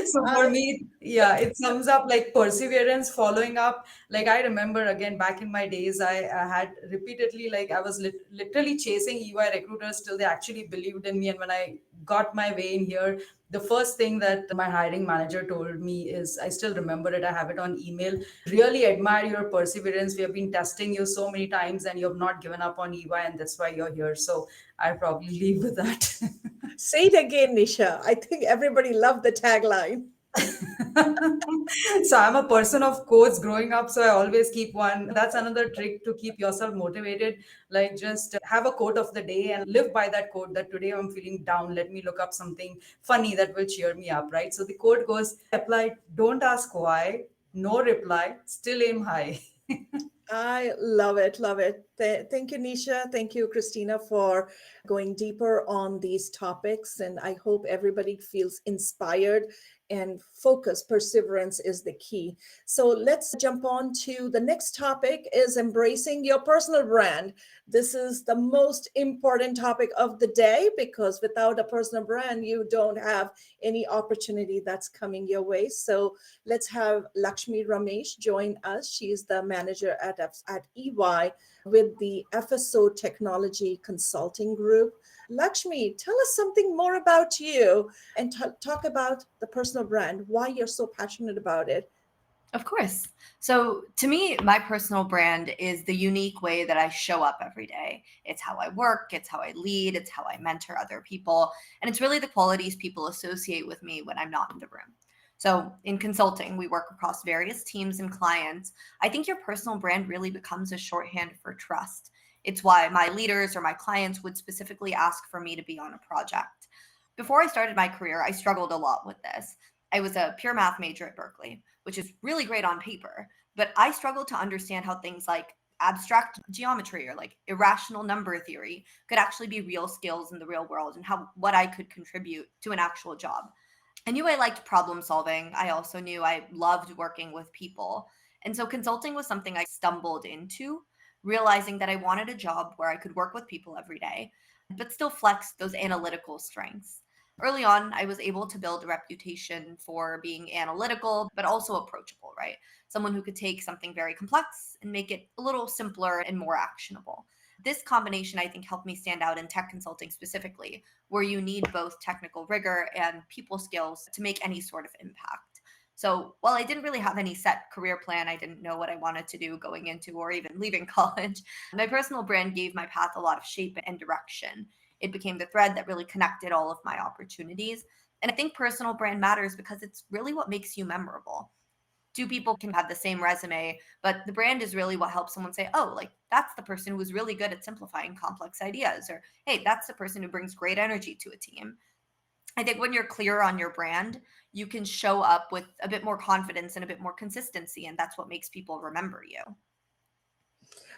So for I me, yeah, it sums up like perseverance, following up. Like I remember again back in my days, I had repeatedly, like I was literally chasing EY recruiters till they actually believed in me. And when I got my way in here, the first thing that my hiring manager told me is, I still remember it, I have it on email. Really admire your perseverance. We have been testing you so many times and you have not given up on EY, and that's why you're here. So I'll probably leave with that. say it again, Nisha. I think everybody loved the tagline. So I'm a person of quotes growing up, so I always keep one. That's another trick to keep yourself motivated. Like just have a quote of the day and live by that quote, that today I'm feeling down, let me look up something funny that will cheer me up, right? So the quote goes, apply, don't ask why, no reply, still aim high. I love it, love it. Thank you, Nisha. Thank you, Christina, for going deeper on these topics. And I hope everybody feels inspired and focus. Perseverance is the key. So let's jump on to the next topic is embracing your personal brand. This is the most important topic of the day, because without a personal brand, you don't have any opportunity that's coming your way. So let's have Lakshmi Ramesh join us. She is the manager at EY with the FSO Technology Consulting Group. Lakshmi, tell us something more about you and talk about the personal brand, why you're so passionate about it. Of course. So to me, my personal brand is the unique way that I show up every day. It's how I work, it's how I lead, it's how I mentor other people, and it's really the qualities people associate with me when I'm not in the room. So in consulting, we work across various teams and clients. I think your personal brand really becomes a shorthand for trust. It's why my leaders or my clients would specifically ask for me to be on a project. Before I started my career, I struggled a lot with this. I was a pure math major at Berkeley, which is really great on paper, but I struggled to understand how things like abstract geometry or like irrational number theory could actually be real skills in the real world and how what I could contribute to an actual job. I knew I liked problem solving. I also knew I loved working with people. And so consulting was something I stumbled into, realizing that I wanted a job where I could work with people every day, but still flex those analytical strengths. Early on, I was able to build a reputation for being analytical, but also approachable, right? Someone who could take something very complex and make it a little simpler and more actionable. This combination, I think, helped me stand out in tech consulting specifically, where you need both technical rigor and people skills to make any sort of impact. So while I didn't really have any set career plan, I didn't know what I wanted to do going into or even leaving college, my personal brand gave my path a lot of shape and direction. It became the thread that really connected all of my opportunities. And I think personal brand matters because it's really what makes you memorable. Two people can have the same resume, but the brand is really what helps someone say, oh, like that's the person who's really good at simplifying complex ideas, or hey, that's the person who brings great energy to a team. I think when you're clear on your brand, you can show up with a bit more confidence and a bit more consistency, and that's what makes people remember you.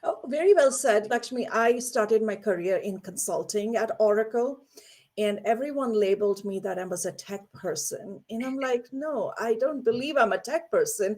Oh, very well said, Lakshmi. I started my career in consulting at Oracle, and everyone labeled me that I was a tech person. And I'm like, no, I don't believe I'm a tech person.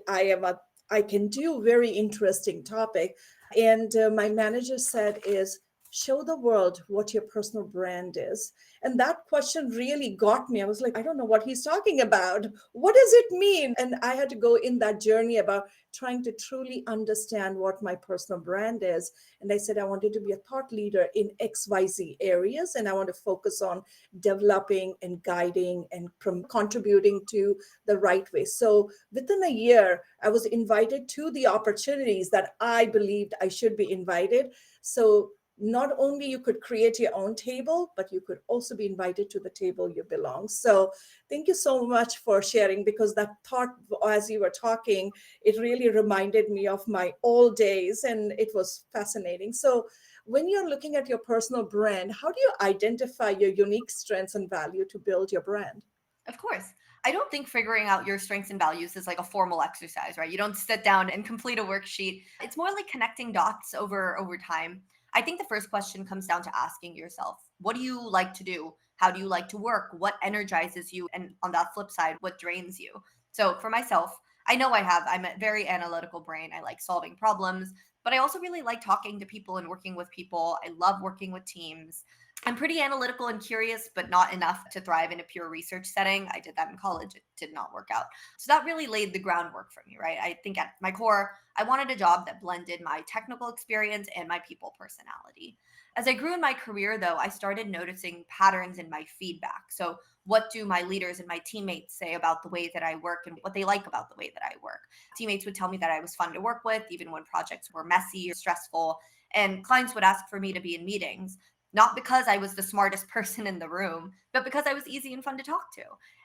I can do very interesting topic. And my manager said is, show the world what your personal brand is. And that question really got me. I was like, I don't know what he's talking about. What does it mean? And I had to go in that journey about trying to truly understand what my personal brand is. And I said, I wanted to be a thought leader in XYZ areas, and I want to focus on developing and guiding and contributing to the right way. So within a year, I was invited to the opportunities that I believed I should be invited. So not only you could create your own table, but you could also be invited to the table you belong. So thank you so much for sharing, because that thought as you were talking, it really reminded me of my old days, and it was fascinating. So when you're looking at your personal brand, how do you identify your unique strengths and value to build your brand? Of course. I don't think figuring out your strengths and values is like a formal exercise, right? You don't sit down and complete a worksheet. It's more like connecting dots over time. I think the first question comes down to asking yourself, what do you like to do? How do you like to work? What energizes you? And on that flip side, what drains you? So for myself, I'm a very analytical brain. I like solving problems, but I also really like talking to people and working with people. I love working with teams. I'm pretty analytical and curious, but not enough to thrive in a pure research setting. I did that in college. It did not work out. So that really laid the groundwork for me, right? I think at my core, I wanted a job that blended my technical experience and my people personality. As I grew in my career, though, I started noticing patterns in my feedback. So, what do my leaders and my teammates say about the way that I work and what they like about the way that I work? Teammates would tell me that I was fun to work with, even when projects were messy or stressful. And clients would ask for me to be in meetings, not because I was the smartest person in the room, but because I was easy and fun to talk to.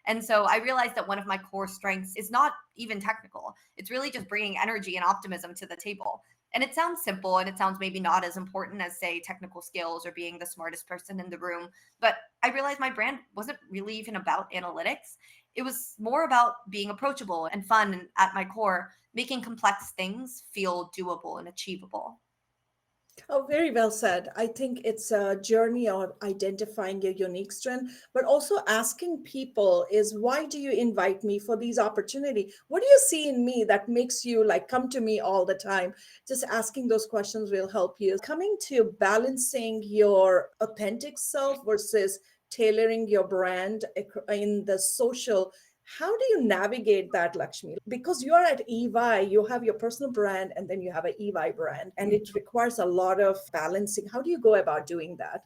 And so I realized that one of my core strengths is not even technical. It's really just bringing energy and optimism to the table. And it sounds simple and it sounds maybe not as important as, say, technical skills or being the smartest person in the room. But I realized my brand wasn't really even about analytics. It was more about being approachable and fun, and at my core, making complex things feel doable and achievable. Oh, very well said. I think it's a journey of identifying your unique strength, but also asking people is, why do you invite me for these opportunity? What do you see in me that makes you like come to me all the time? Just asking those questions will help you. Coming to balancing your authentic self versus tailoring your brand in the social, how do you navigate that, Lakshmi? Because you're at EY, you have your personal brand and then you have an EY brand, and it requires a lot of balancing. How do you go about doing that?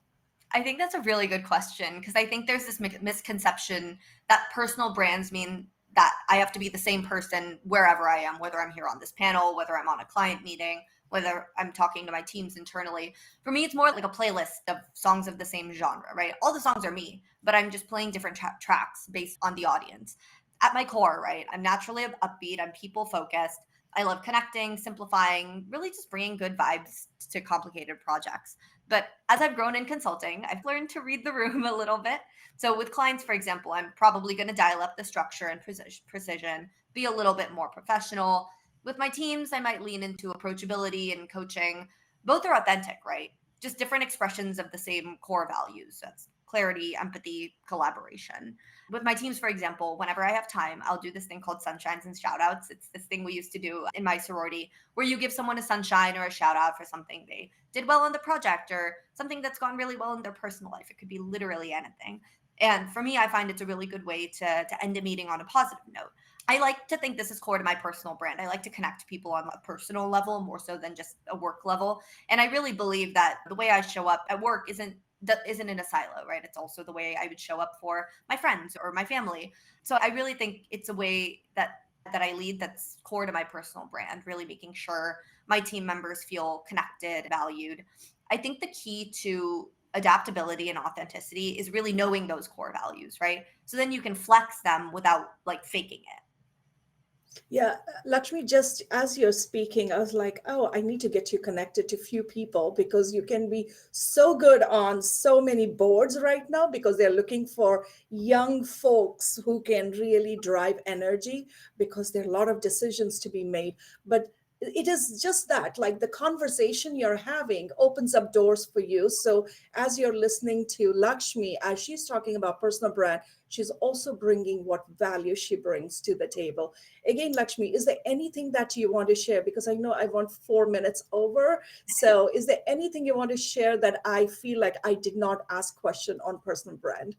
I think that's a really good question because I think there's this misconception that personal brands mean that I have to be the same person wherever I am, whether I'm here on this panel, whether I'm on a client meeting, whether I'm talking to my teams internally. For me, it's more like a playlist of songs of the same genre, right? All the songs are me, but I'm just playing different tracks based on the audience. At my core, right, I'm naturally upbeat, I'm people focused. I love connecting, simplifying, really just bringing good vibes to complicated projects. But as I've grown in consulting, I've learned to read the room a little bit. So with clients, for example, I'm probably going to dial up the structure and precision, be a little bit more professional. With my teams, I might lean into approachability and coaching. Both are authentic, right? Just different expressions of the same core values. That's clarity, empathy, collaboration. With my teams, for example, whenever I have time, I'll do this thing called sunshines and shout outs. It's this thing we used to do in my sorority where you give someone a sunshine or a shout out for something they did well on the project or something that's gone really well in their personal life. It could be literally anything. And for me, I find it's a really good way to end a meeting on a positive note. I like to think this is core to my personal brand. I like to connect people on a personal level more so than just a work level. And I really believe that the way I show up at work isn't in a silo, right? It's also the way I would show up for my friends or my family. So I really think it's a way that I lead that's core to my personal brand, really making sure my team members feel connected, valued. I think the key to adaptability and authenticity is really knowing those core values, right? So then you can flex them without like faking it. Yeah, Lakshmi, just as you're speaking, I was like, oh, I need to get you connected to few people because you can be so good on so many boards right now because they're looking for young folks who can really drive energy because there are a lot of decisions to be made. But it is just that, like the conversation you're having opens up doors for you. So as you're listening to Lakshmi, as she's talking about personal brand, she's also bringing what value she brings to the table. Again, Lakshmi, is there anything that you want to share? Because I know I want 4 minutes over. So is there anything you want to share that I feel like I did not ask question on personal brand?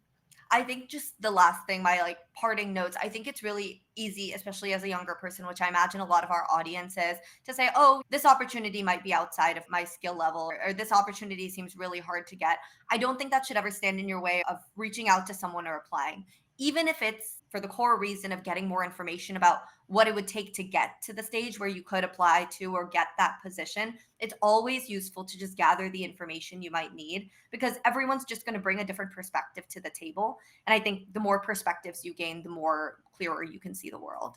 I think just the last thing, my like parting notes, I think it's really easy, especially as a younger person, which I imagine a lot of our audience is, to say, oh, this opportunity might be outside of my skill level, or this opportunity seems really hard to get. I don't think that should ever stand in your way of reaching out to someone or applying, even if it's for the core reason of getting more information about what it would take to get to the stage where you could apply to or get that position. It's always useful to just gather the information you might need because everyone's just going to bring a different perspective to the table. And I think the more perspectives you gain, the more clearer you can see the world.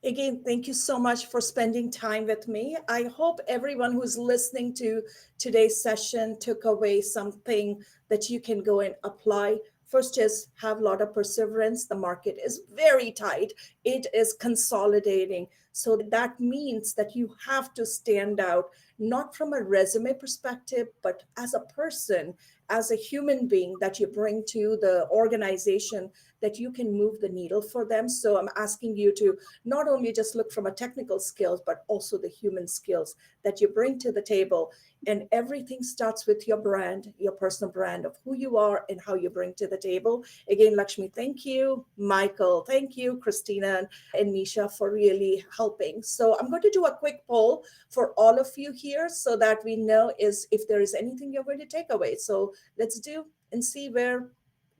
Again, thank you so much for spending time with me. I hope everyone who's listening to today's session took away something that you can go and apply. First is have a lot of perseverance. The market is very tight. It is consolidating. So that means that you have to stand out, not from a resume perspective, but as a person, as a human being that you bring to the organization, that you can move the needle for them. So I'm asking you to not only just look from a technical skills, but also the human skills that you bring to the table. And everything starts with your brand, your personal brand of who you are and how you bring to the table. Again, Lakshmi, thank you. Michael, thank you. Christina and Nisha for really helping. So I'm going to do a quick poll for all of you here so that we know is if there is anything you're going to take away. So let's do and see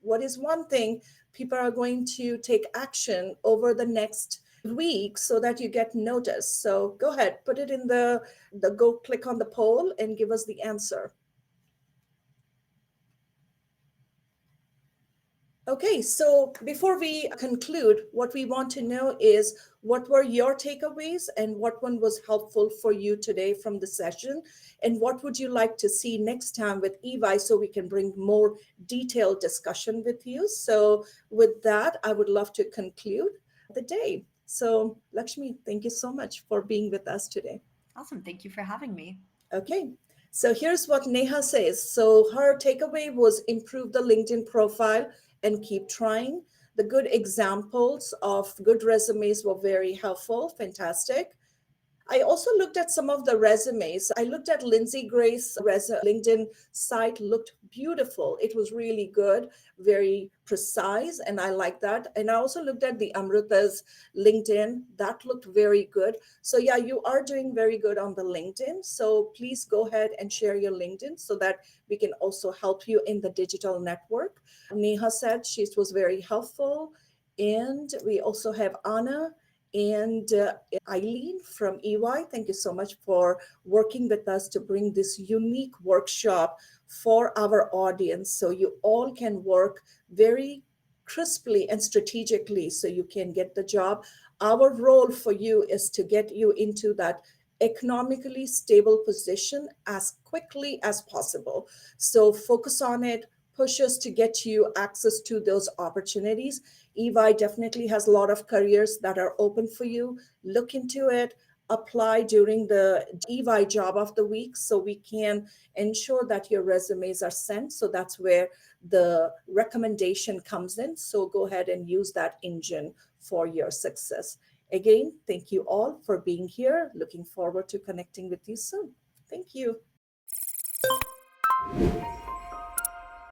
what is one thing people are going to take action over the next week so that you get noticed. So go ahead, put it in go click on the poll and give us the answer. Okay, so before we conclude, what we want to know is what were your takeaways and what one was helpful for you today from the session? And what would you like to see next time with EVI so we can bring more detailed discussion with you? So with that, I would love to conclude the day. So Lakshmi, thank you so much for being with us today. Awesome. Thank you for having me. Okay. So here's what Neha says. So her takeaway was improve the LinkedIn profile and keep trying. The good examples of good resumes were very helpful. Fantastic. I also looked at some of the resumes. I looked at Lindsay Grace's LinkedIn site, looked beautiful. It was really good, very precise, and I like that. And I also looked at the Amrita's LinkedIn. That looked very good. So yeah, you are doing very good on the LinkedIn. So please go ahead and share your LinkedIn so that we can also help you in the digital network. Neha said she was very helpful. And we also have Anna and Eileen from EY. Thank you so much for working with us to bring this unique workshop for our audience so you all can work very crisply and strategically so you can get the job. Our role for you is to get you into that economically stable position as quickly as possible. So focus on it, push us to get you access to those opportunities. EY definitely has a lot of careers that are open for you. Look into it, apply during the EY job of the week so we can ensure that your resumes are sent. So that's where the recommendation comes in. So go ahead and use that engine for your success. Again, thank you all for being here. Looking forward to connecting with you soon. Thank you.